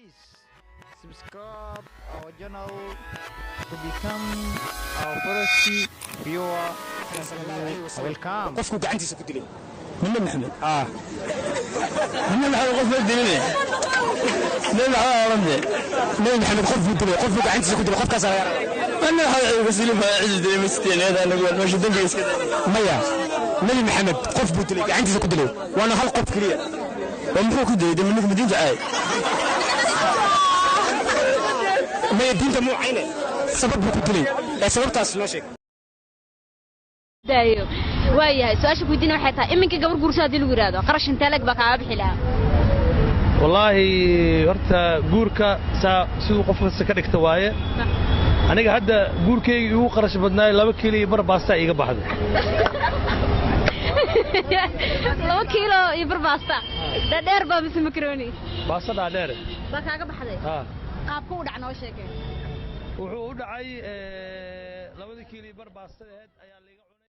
Please subscribe our channel to become our first viewer. Welcome. قفكوا قاعدين تسكتوا لي من محمد من محمد قفوا الدنيا من محمد من محمد قفوا قاعدين تسكتوا لي قف كسر انا هذا بس اللي ما عجبني مستين هذا انا اقول ماشي دنبي ميا من محمد قف قلت لي قاعدين تسكتوا لي وانا هلقف كليا ومحو كده منك مدينه عاي ما يدينته مو عينه سبب قلت لي سببتاس لو شيء دايو waayahay su'aasha guudina waxay tahay iminka gabar guurso hadii lagu yiraahdo qarash inta lag baa ka bixi lahaa wallahi horta guurka sidoo qof kasta ka dhigta waaye aniga hadda guurkeyga ugu qarash badnaay 2 kiilo iyo bar baasta iga baxday 2 kiilo iyo bar baasta dheer baa mise makaroni baasta dheer baa kaaga baxday qaabku u dhacnoo sheegay wuxuu u dhacay 2 kiilo iyo bar baasta ayaa